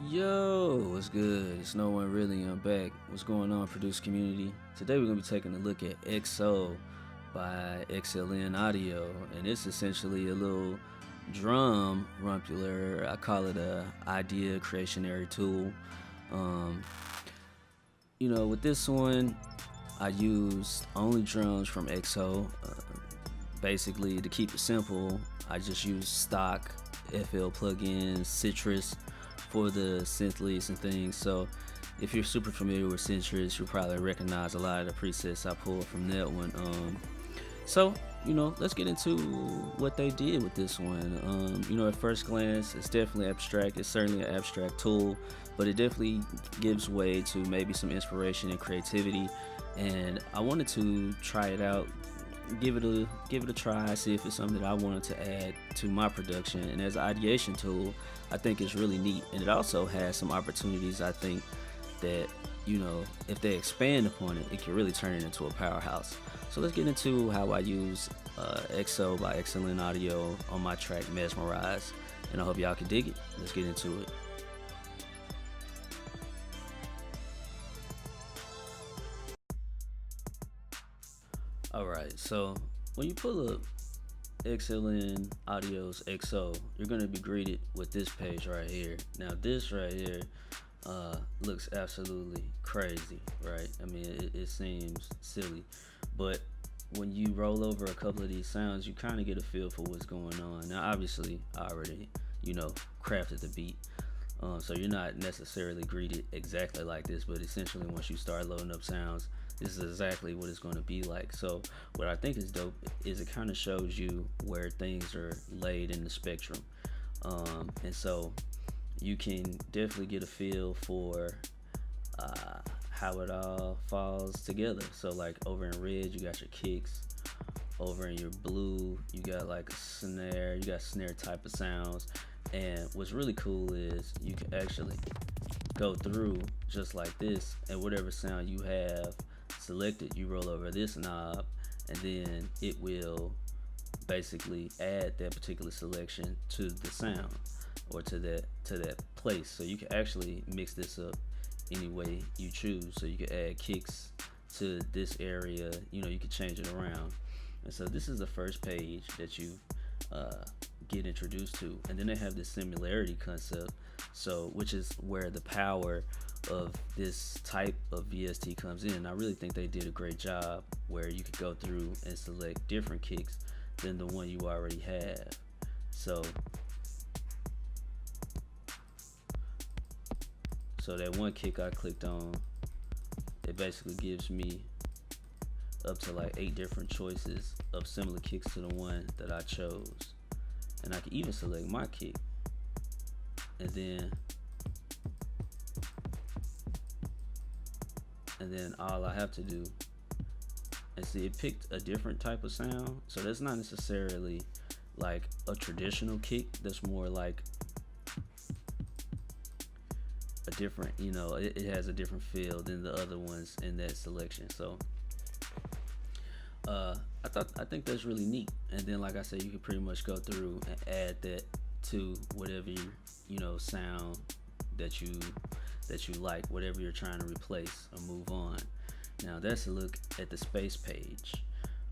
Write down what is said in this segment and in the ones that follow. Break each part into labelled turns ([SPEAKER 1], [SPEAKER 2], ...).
[SPEAKER 1] Yo, what's good? It's No One Really. I'm back. What's going on, producer community? Today we're gonna be taking a look at XO by XLN Audio, and it's essentially a little drum rumpler. I call it a idea creationary tool. Um, with this one, I used only drums from XO. Basically, to keep it simple, I just use stock FL plugins, Citrus for the synth leads and things. So if you're super familiar with Citrus, you'll probably recognize a lot of the presets I pulled from that one. So let's get into what they did with this one. At first glance, it's definitely abstract. It's certainly an abstract tool, but it definitely gives way to maybe some inspiration and creativity. And I wanted to try it out, give it a try, see if it's something that I wanted to add to my production. And as an ideation tool, I think it's really neat, and it also has some opportunities. I think that if they expand upon it, it can really turn it into a powerhouse. So let's get into how I use XO by XLN Audio on my track Mesmerise, and I hope y'all can dig it. Let's get into it. Alright, so when you pull up XLN Audio's XO, you're going to be greeted with this page right here. Now this right here looks absolutely crazy, right? I mean, it seems silly, but when you roll over a couple of these sounds, you kind of get a feel for what's going on. Now obviously I already crafted the beat, so you're not necessarily greeted exactly like this, but essentially once you start loading up sounds, this is exactly what it's going to be like. So what I think is dope is it kind of shows you where things are laid in the spectrum, and so you can definitely get a feel for how it all falls together. So like over in red, you got your kicks. Over in your blue, you got like a snare. You got snare type of sounds. And what's really cool is you can actually go through just like this, and whatever sound you have selected, you roll over this knob, and then it will basically add that particular selection to the sound, or to that place. So you can actually mix this up any way you choose. So you can add kicks to this area, you can change it around. And so this is the first page that you get introduced to, and then they have this similarity concept, so which is where the power of this type of VST comes in. And I really think they did a great job where you could go through and select different kicks than the one you already have. So that one kick I clicked on, it basically gives me up to like 8 different choices of similar kicks to the one that I chose. And I can even select my kick, and then all I have to do, and see, it picked a different type of sound. So that's not necessarily like a traditional kick. That's more like a different, it has a different feel than the other ones in that selection. So I think that's really neat. And then, like I said, you can pretty much go through and add that to whatever sound that you like, whatever you're trying to replace or move on. Now that's a look at the space page.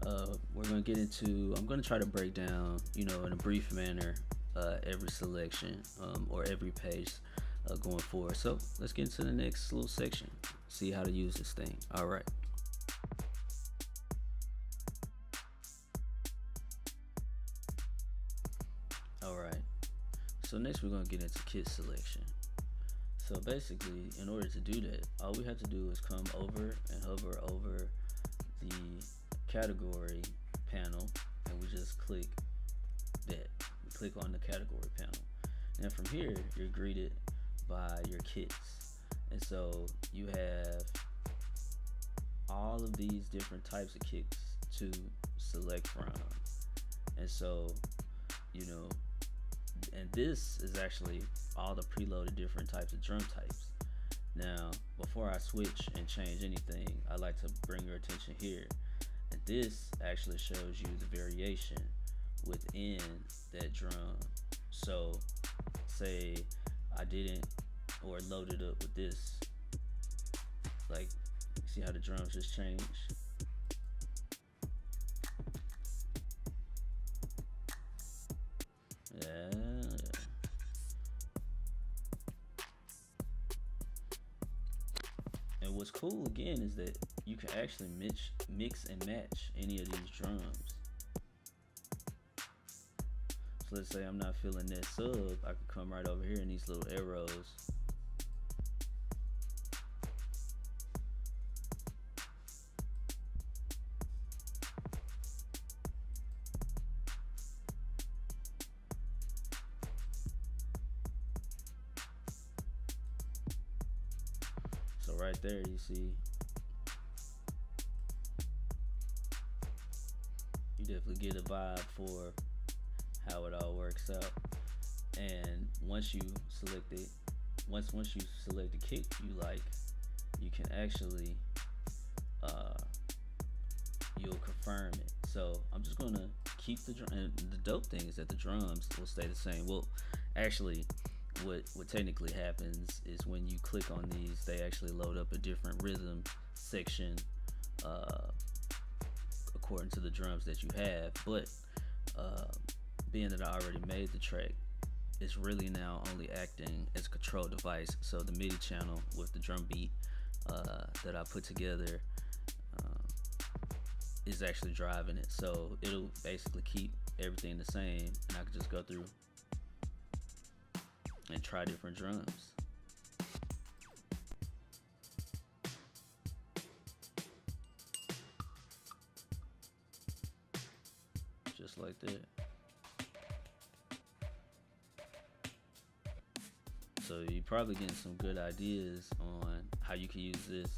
[SPEAKER 1] We're gonna get into. I'm gonna try to break down, in a brief manner, every selection or every page going forward. So let's get into the next little section. See how to use this thing. All right. So next we're going to get into kit selection. So basically, in order to do that, all we have to do is come over and hover over the category panel, and we just click that. We click on the category panel. And from here, you're greeted by your kits. And so you have all of these different types of kicks to select from. And so, and this is actually all the preloaded different types of drum types. Now, before I switch and change anything, I like to bring your attention here. And this actually shows you the variation within that drum. So say I didn't or load it up with this. Like, see how the drums just change? Yeah. And what's cool again is that you can actually mix and match any of these drums. So let's say I'm not feeling that sub, I could come right over here in these little arrows. So right there, you see, you definitely get a vibe for how it all works out. And once you select it, once you select the kick you like, you can actually you'll confirm it. So I'm just gonna keep the drum. And the dope thing is that the drums will stay the same. Well, actually, what technically happens is when you click on these, they actually load up a different rhythm section according to the drums that you have. But being that I already made the track, it's really now only acting as a control device. So the MIDI channel with the drum beat that I put together is actually driving it. So it'll basically keep everything the same, and I can just go through and try different drums. Just like that. So you're probably getting some good ideas on how you can use this.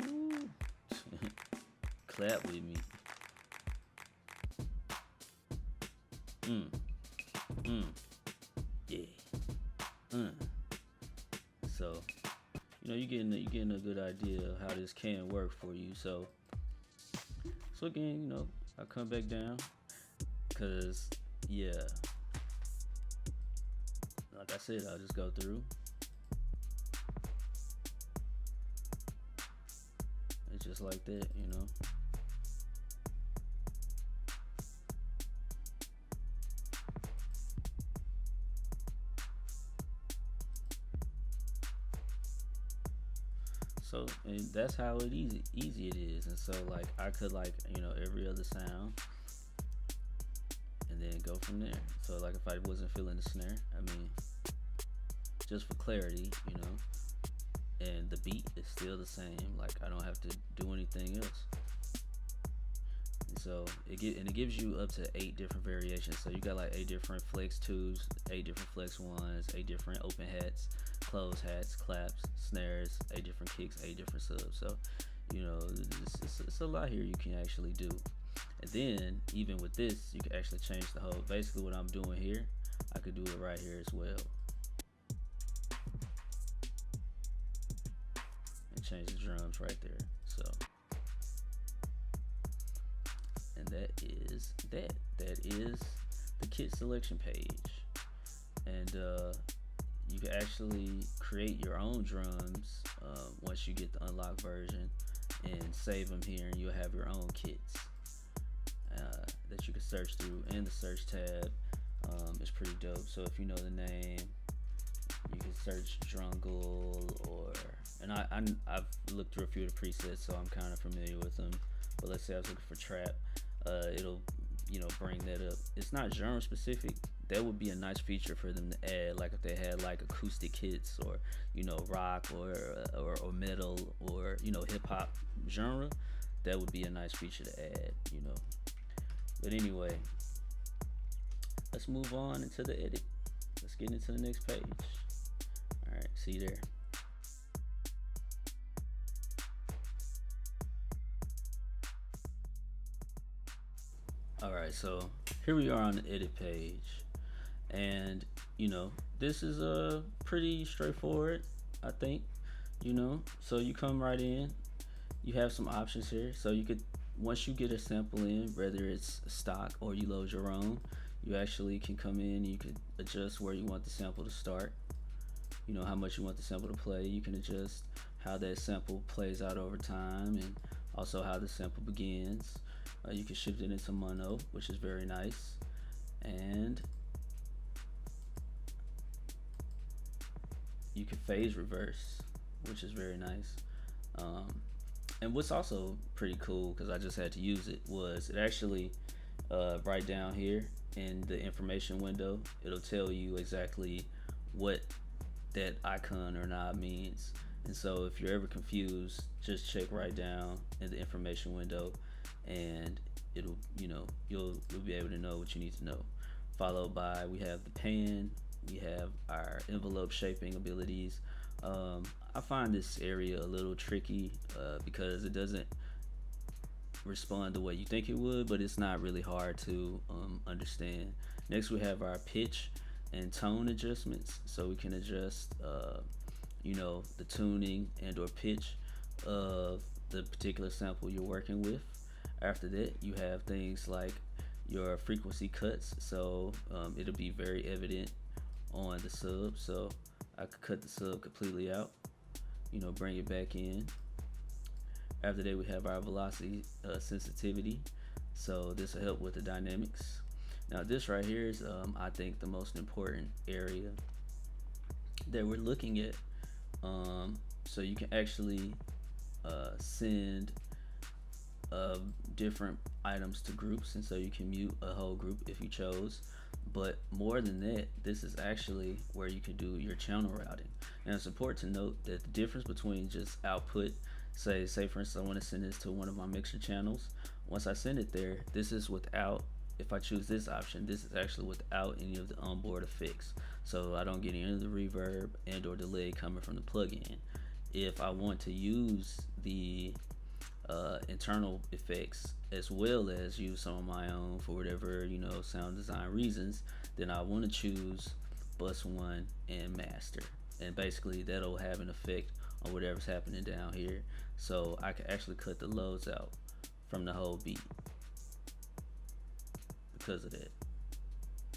[SPEAKER 1] Ooh. Clap with me. Yeah. So, you're getting a good idea of how this can work for you. So again, I come back down, cause yeah, like I said, I'll just go through it's just like that, So, and that's how easy it is. And so, like, I could, like, every other sound, and then go from there. So, like, if I wasn't feeling the snare, just for clarity, and the beat is still the same. Like, I don't have to do anything else. And so it gives you up to 8 different variations. So you got like 8 different flex 2s, 8 different flex 1s, 8 different open hats, closed hats, claps, snares, 8 different kicks, 8 different subs. So it's a lot here you can actually do. And then even with this, you can actually change the whole. Basically, what I'm doing here, I could do it right here as well, and change the drums right there. So, and that is the kit selection page. And you can actually create your own drums once you get the unlocked version, and save them here, and you'll have your own kits that you can search through. And the search tab is pretty dope. So if you know the name, you can search Drungle, and I've looked through a few of the presets, so I'm kind of familiar with them. But let's say I was looking for trap, it'll bring that up. It's not genre specific. That would be a nice feature for them to add, like if they had like acoustic kits, or rock, or metal, or hip hop genre. That would be a nice feature to add. But anyway, let's move on into the edit. Let's get into the next page. All right, see you there. All right, so here we are on the edit page, and this is pretty straightforward, I think. So you come right in, you have some options here. So you could, once you get a sample in, whether it's stock or you load your own, you actually can come in, you can adjust where you want the sample to start, you know, how much you want the sample to play. You can adjust how that sample plays out over time, and also how the sample begins. You can shift it into mono, which is very nice, and you can phase reverse, which is very nice. And what's also pretty cool, because I just had to use it, was it actually right down here in the information window, it'll tell you exactly what that icon or knob means. And so if you're ever confused, just check right down in the information window, and it'll, you know, you'll be able to know what you need to know. Followed by, we have the pan, we have our envelope shaping abilities. I find this area a little tricky because it doesn't respond the way you think it would, but it's not really hard to understand. Next, we have our pitch and tone adjustments, so we can adjust you know, the tuning and or pitch of the particular sample you're working with. After that, you have things like your frequency cuts, so it'll be very evident on the sub. So I could cut the sub completely out, you know, bring it back in. After that, we have our velocity sensitivity, so this will help with the dynamics. Now this right here is I think the most important area that we're looking at. So you can actually send different items to groups, and so you can mute a whole group if you chose. But more than that, this is actually where you can do your channel routing. And it's important to note that the difference between just output, say for instance, I want to send this to one of my mixer channels. Once I send it there, this is without, if I choose this option, this is actually without any of the onboard effects. So I don't get any of the reverb and or delay coming from the plugin. If I want to use the internal effects as well as use some of my own for whatever, you know, sound design reasons, then I want to choose bus 1 and master, and basically that'll have an effect on whatever's happening down here. So I can actually cut the lows out from the whole beat because of that.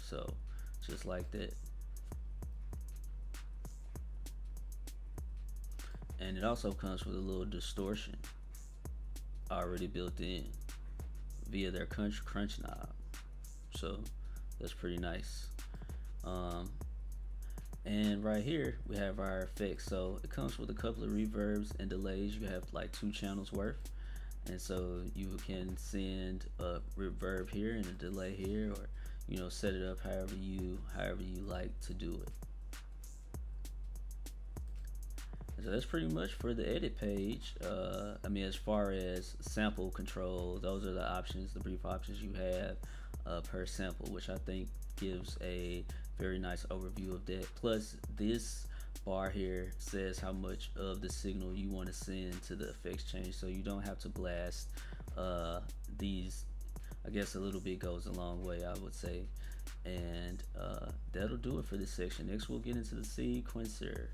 [SPEAKER 1] So just like that. And it also comes with a little distortion already built in via their crunch knob, so that's pretty nice. And right here we have our effects. So it comes with a couple of reverbs and delays. You have like 2 channels worth, and so you can send a reverb here and a delay here, or, you know, set it up however you like to do it. So that's pretty much for the edit page. I mean, as far as sample control, those are the options, the brief options you have per sample, which I think gives a very nice overview of that. Plus, this bar here says how much of the signal you want to send to the effects change, so you don't have to blast these. I guess a little bit goes a long way, I would say. And that'll do it for this section. Next, we'll get into the sequencer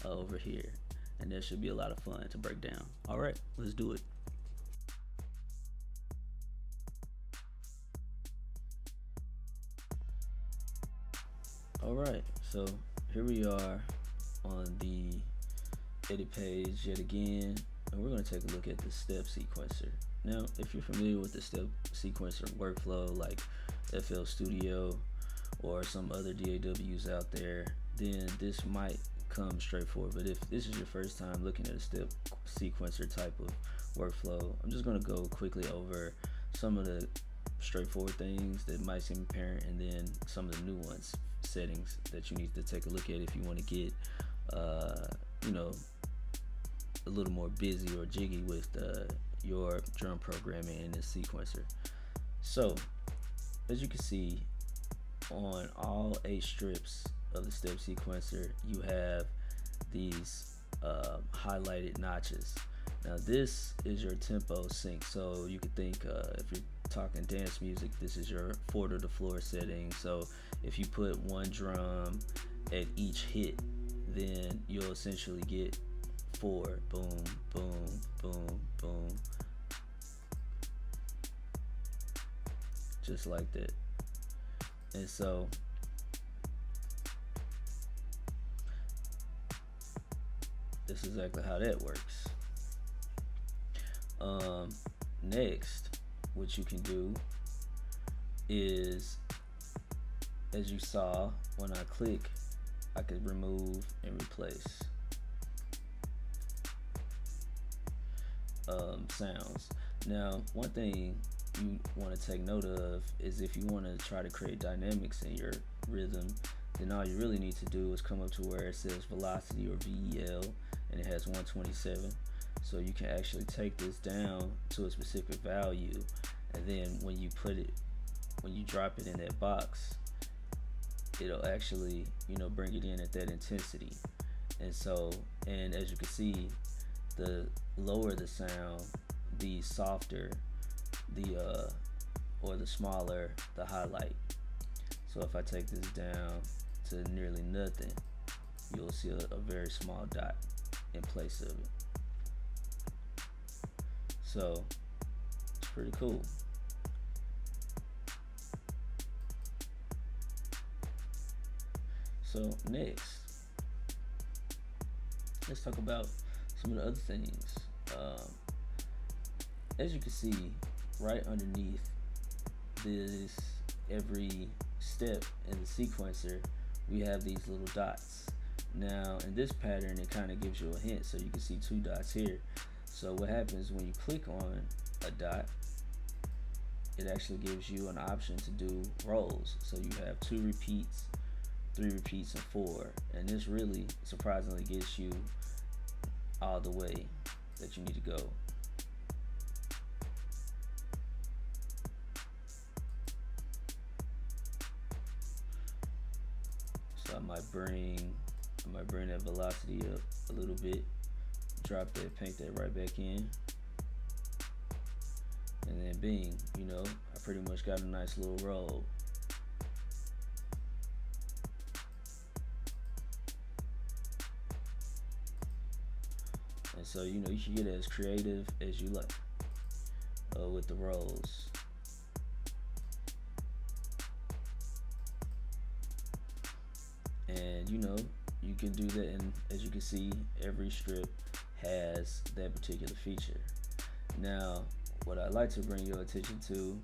[SPEAKER 1] over here, and that should be a lot of fun to break down. All right, let's do it. All right, so here we are on the edit page yet again, and we're going to take a look at the step sequencer. Now, if you're familiar with the step sequencer workflow like FL Studio or some other DAWs out there, then this might come straightforward. But if this is your first time looking at a step sequencer type of workflow, I'm just going to go quickly over some of the straightforward things that might seem apparent, and then some of the nuance settings that you need to take a look at if you want to get you know, a little more busy or jiggy with your drum programming in this sequencer. So as you can see, on all 8 strips of the step sequencer, you have these highlighted notches. Now this is your tempo sync, so you could think if you're talking dance music, this is your 4 to the floor setting. So if you put one drum at each hit, then you'll essentially get 4, boom, boom, boom, boom, just like that. And so this is exactly how that works. Next, what you can do is, as you saw, when I click, I could remove and replace sounds. Now, one thing you want to take note of is if you want to try to create dynamics in your rhythm, then all you really need to do is come up to where it says velocity or VEL, and it has 127. So you can actually take this down to a specific value, and then when you drop it in that box, it'll actually, bring it in at that intensity. And so, and as you can see, the lower the sound, the softer or the smaller the highlight. So if I take this down to nearly nothing, you'll see a very small dot in place of it. So it's pretty cool. So next, let's talk about some of the other things. As you can see, right underneath this, every step in the sequencer, we have these little dots. Now in this pattern, it kind of gives you a hint, so you can see 2 dots here. So what happens when you click on a dot, it actually gives you an option to do rolls. So you have 2 repeats, 3 repeats, and 4, and this really surprisingly gets you all the way that you need to go. So I might bring that velocity up a little bit, drop that, paint that right back in, and then bing, I pretty much got a nice little roll. And so, you can get as creative as you like with the rolls. And you can do that, and as you can see, every strip has that particular feature. Now, what I'd like to bring your attention to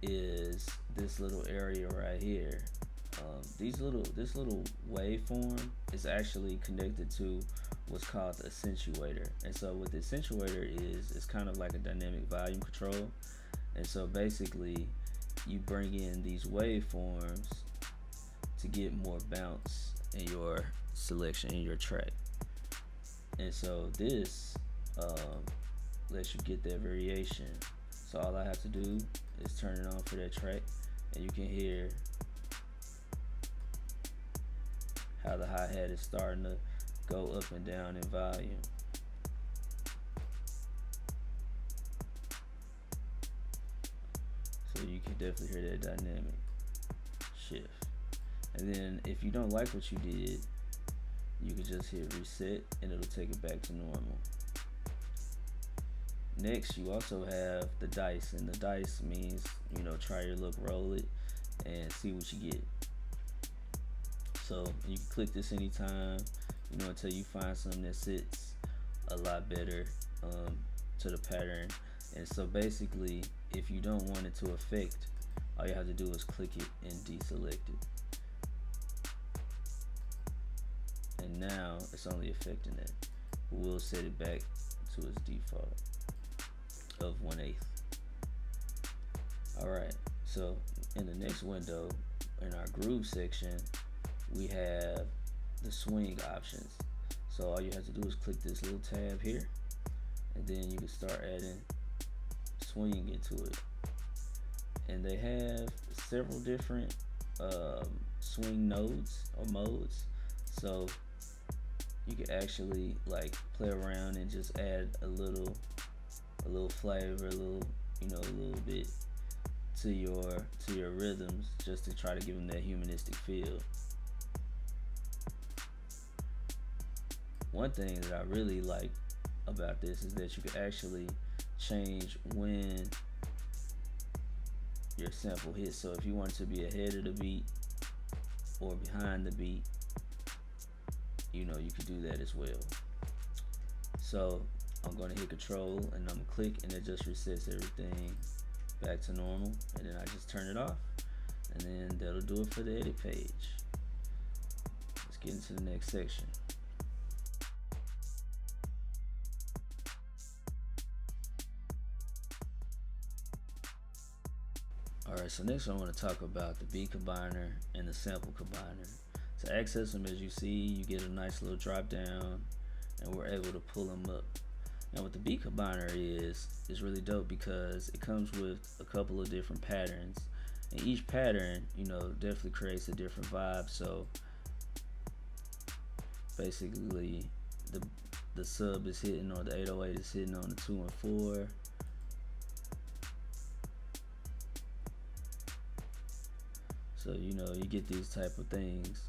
[SPEAKER 1] is this little area right here. This little waveform is actually connected to what's called the accentuator. And so what the accentuator is, it's kind of like a dynamic volume control. And so basically you bring in these waveforms to get more bounce in your selection, in your track. And so this lets you get that variation. So all I have to do is turn it on for that track, and you can hear how the hi-hat is starting to go up and down in volume. So you can definitely hear that dynamic shift. And then if you don't like what you did, you can just hit reset and it'll take it back to normal. Next, you also have the dice, and the dice means, try your luck, roll it, and see what you get. So you can click this anytime, until you find something that sits a lot better to the pattern. And so basically, if you don't want it to affect, all you have to do is click it and deselect it. And now it's only affecting that. We'll set it back to its default of 1/8. Alright, so in the next window, in our groove section, we have the swing options. So all you have to do is click this little tab here, and then you can start adding swing into it. And they have several different swing nodes or modes, so you can actually play around and just add a little flavor, a little bit to your rhythms, just to try to give them that humanistic feel. One thing that I really like about this is that you can actually change when your sample hits. So if you want it to be ahead of the beat or behind the beat, you know, you can do that as well. So I'm going to hit control and I'm going to click, and it just resets everything back to normal, and then I just turn it off, and then that'll do it for the edit page. Let's get into the next section. Alright, so next I want to talk about the beat combiner and the sample combiner. To access them, as you see, you get a nice little drop down, and we're able to pull them up. Now what the beat combiner is really dope because it comes with a couple of different patterns, and each pattern, you know, definitely creates a different vibe. So basically the sub is hitting, or the 808 is hitting on the 2 and 4. So, you know, you get these type of things.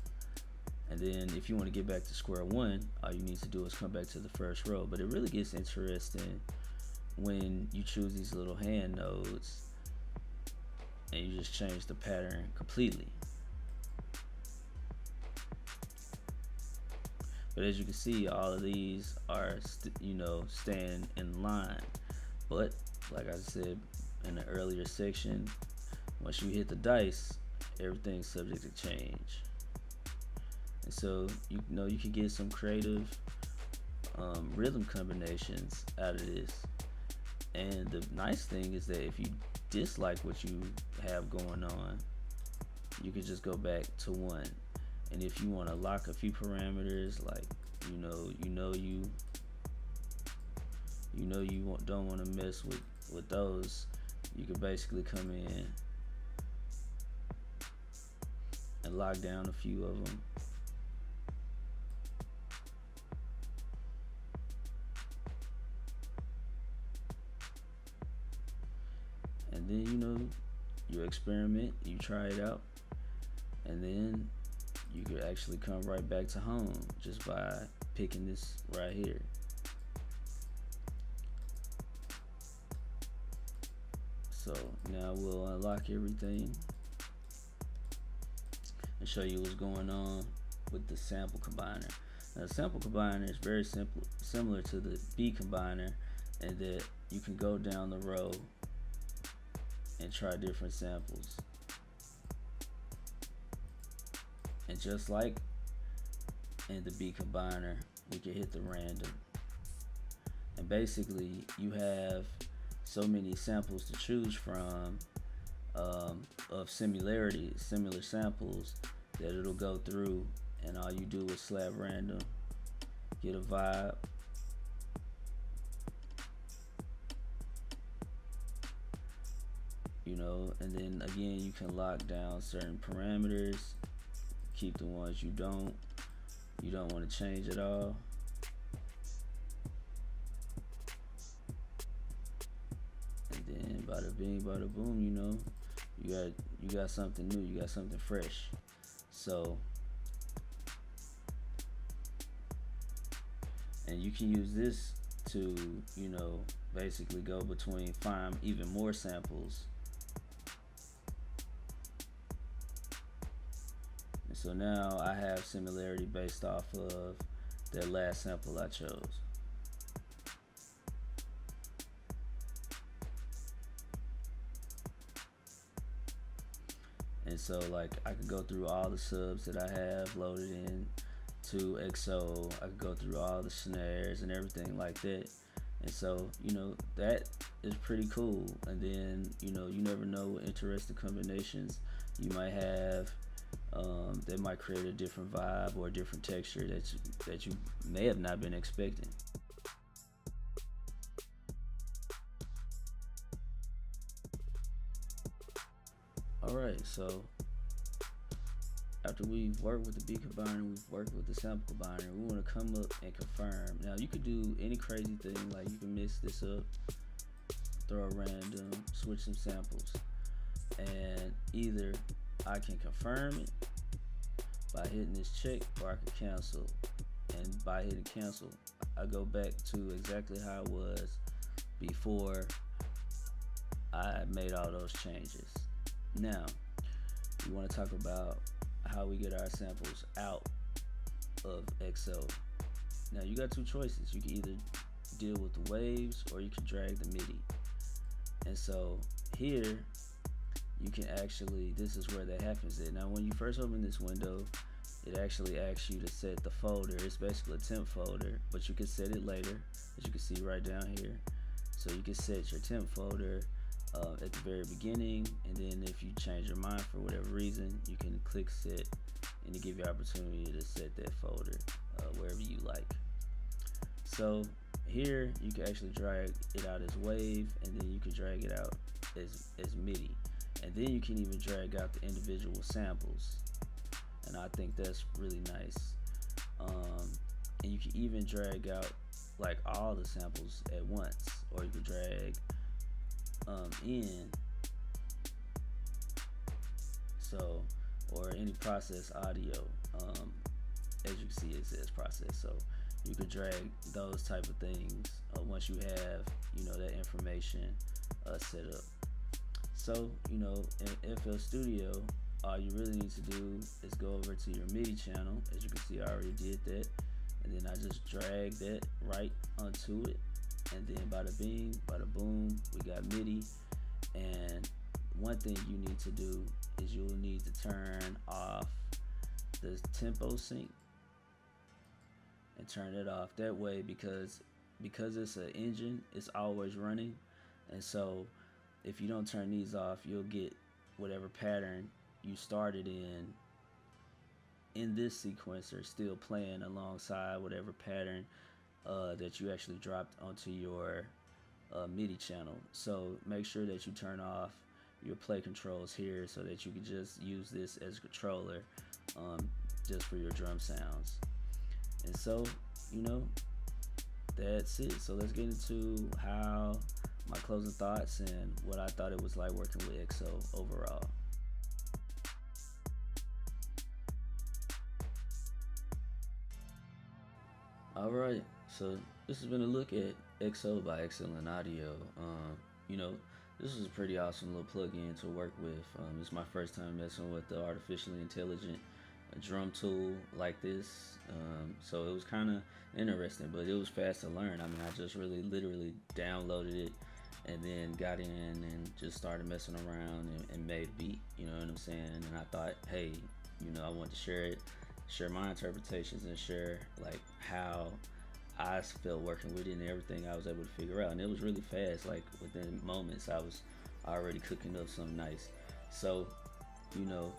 [SPEAKER 1] And then if you want to get back to square one, all you need to do is come back to the first row. But it really gets interesting when you choose these little hand nodes and you just change the pattern completely. But as you can see, all of these are, you know, staying in line. But like I said in the earlier section, once you hit the dice, everything's subject to change. And so you know you can get some creative rhythm combinations out of this. And the nice thing is that if you dislike what you have going on, you can just go back to one. And if you want to lock a few parameters, like you don't want to mess with those, you can basically come in and lock down a few of them. And then, you know, you experiment, you try it out, and then you could actually come right back to home just by picking this right here. So now we'll unlock everything and show you what's going on with the sample combiner. Now the sample combiner is very similar to the beat combiner, in that you can go down the row and try different samples. And just like in the beat combiner, we can hit the random. And basically you have so many samples to choose from of similar samples, that it'll go through, and all you do is slap random, get a vibe, you know, and then again you can lock down certain parameters, keep the ones you don't want to change at all. And then bada bing bada boom, you know, you got something new, you got something fresh. So, and you can use this to, you know, basically go between, find even more samples. And so now I have similarity based off of that last sample I chose. And so like I could go through all the subs that I have loaded in to XO. I could go through all the snares and everything like that. And so, you know, that is pretty cool. And then, you know, you never know what interesting combinations you might have that might create a different vibe or a different texture that you may have not been expecting. Alright, so after we've worked with the beat combiner, we've worked with the sample combiner, we want to come up and confirm. Now you could do any crazy thing, like you can mix this up, throw a random, switch some samples, and either I can confirm it by hitting this check, or I can cancel. And by hitting cancel, I go back to exactly how it was before I made all those changes. Now, we want to talk about how we get our samples out of XO. Now, you got two choices. You can either deal with the waves or you can drag the MIDI. And so here, you can actually, this is where that happens at. Now, when you first open this window, it actually asks you to set the folder. It's basically a temp folder, but you can set it later, as you can see right down here. So you can set your temp folder at the very beginning, and then if you change your mind for whatever reason, you can click set, and to give you opportunity to set that folder wherever you like. So here you can actually drag it out as wave, and then you can drag it out as MIDI, and then you can even drag out the individual samples, and I think that's really nice. And you can even drag out like all the samples at once, or you can drag in, so, or any process audio. As you can see, it says process, so you could drag those type of things once you have, you know, that information set up. So, you know, in FL Studio, all you really need to do is go over to your MIDI channel. As you can see, I already did that, and then I just drag that right onto it, and then bada bing, bada boom, we got MIDI. And one thing you need to do is you'll need to turn off the tempo sync and turn it off. That way, because it's an engine, it's always running, and so if you don't turn these off, you'll get whatever pattern you started in this sequencer still playing alongside whatever pattern that you actually dropped onto your MIDI channel. So make sure that you turn off your play controls here so that you can just use this as a controller just for your drum sounds. And so, you know, that's it. So let's get into how my closing thoughts and what I thought it was like working with XO overall. Alright, so this has been a look at XO by XLN Audio. You know, this is a pretty awesome little plug-in to work with. It's my first time messing with the artificially intelligent drum tool like this. So it was kind of interesting, but it was fast to learn. I mean, I just really literally downloaded it and then got in and just started messing around and made a beat, you know what I'm saying? And I thought, hey, you know, I want to share my interpretations and share like how I felt working with it and everything I was able to figure out. And it was really fast, like within moments I was already cooking up something nice. So, you know,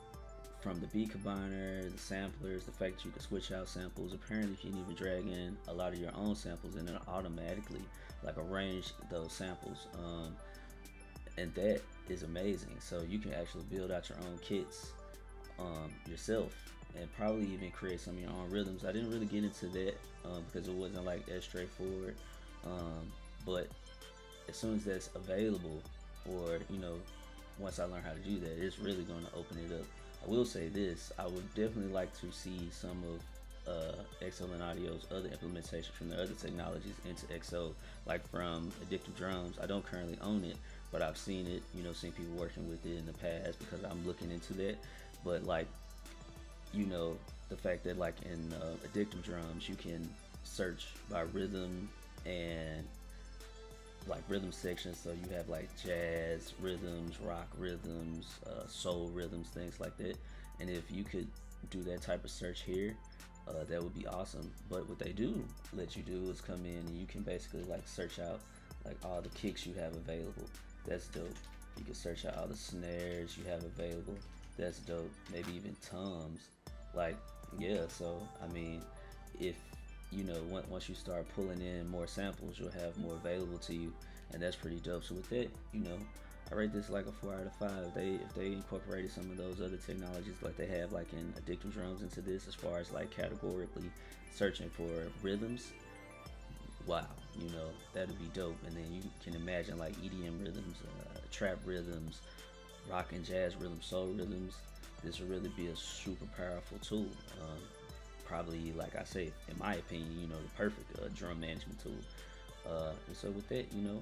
[SPEAKER 1] from the beat combiner, the samplers, the fact that you can switch out samples, apparently you can even drag in a lot of your own samples and then automatically like arrange those samples, and that is amazing. So you can actually build out your own kits yourself and probably even create some of your own rhythms. I didn't really get into that because it wasn't like that straightforward, but as soon as that's available, or you know, once I learn how to do that, it's really going to open it up. I will say this, I would definitely like to see some of XLN Audio's other implementations from their other technologies into XO, like from Addictive Drums. I don't currently own it, but I've seen it, you know, seen people working with it in the past because I'm looking into that. But like, you know, the fact that like in Addictive Drums, you can search by rhythm and like rhythm sections, so you have like jazz rhythms, rock rhythms, soul rhythms, things like that. And if you could do that type of search here, that would be awesome. But what they do let you do is come in and you can basically like search out like all the kicks you have available. That's dope. You can search out all the snares you have available. That's dope. Maybe even toms. Like, yeah, so I mean, if you know, once you start pulling in more samples, you'll have more available to you, and that's pretty dope. So with that, you know, I rate this like a 4 out of 5. If they incorporated some of those other technologies like they have like in Addictive Drums into this, as far as like categorically searching for rhythms, wow, you know, that'd be dope. And then you can imagine like EDM rhythms, trap rhythms, rock and jazz rhythms, soul rhythms. This would really be a super powerful tool. Probably, like I say, in my opinion, you know, the perfect drum management tool. And so with that, you know,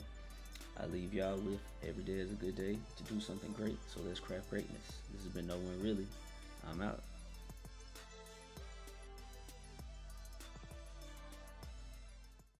[SPEAKER 1] I leave y'all with every day is a good day to do something great. So let's craft greatness. This has been No One Really. I'm out.